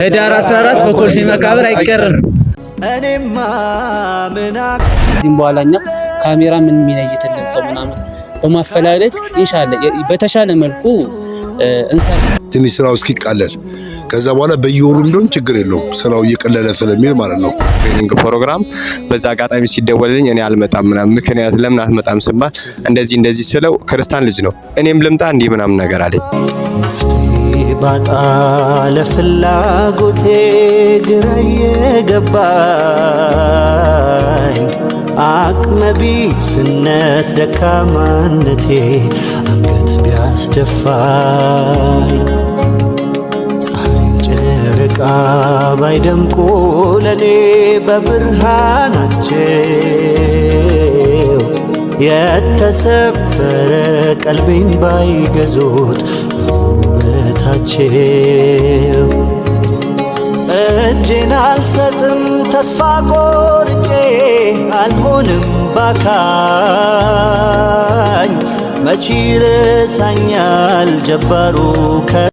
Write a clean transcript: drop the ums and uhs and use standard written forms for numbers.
ህዳር 14 በኮልፌ መቃብር አይቀርም። እኔማ ምና እዚህም በኋላኛ ካሜራ ምን የሚነይትልን ሰው ምናምን በማፈላለግ ኢንሻአላህ በተሻለ መልኩ እንሰራ። ትንሽ ስራው እስኪቃለል ከዛ በኋላ በየወሩ እንደሆነ ችግር የለውም ስራው እየቀለለ ስለሚል ማለት ነው። ትሬኒንግ ፕሮግራም በዛ አጋጣሚ ሲደወልልኝ እኔ አልመጣም ምናምን ምክንያት ለምን አትመጣም ስባል እንደዚህ ስለው ክርስቲያን ልጅ ነው እኔም ልምጣ እንዲህ ምናምን ነገር አለኝ። ባጣ ለፍላጎቴ ግራ የገባኝ አቅመቢስነት ደካማነቴ አንገት ቢያስደፋኝ ፀሐይ ጨረቃ ባይደምቁ ለኔ በብርሃናቸው የተሰበረ ቀልቤን ባይገዙት በውበታቸው እጄን አልሰጥም ተስፋ ቆርጬ አልሆንም ባካኝ መች ይረሳኛል ጀባሩ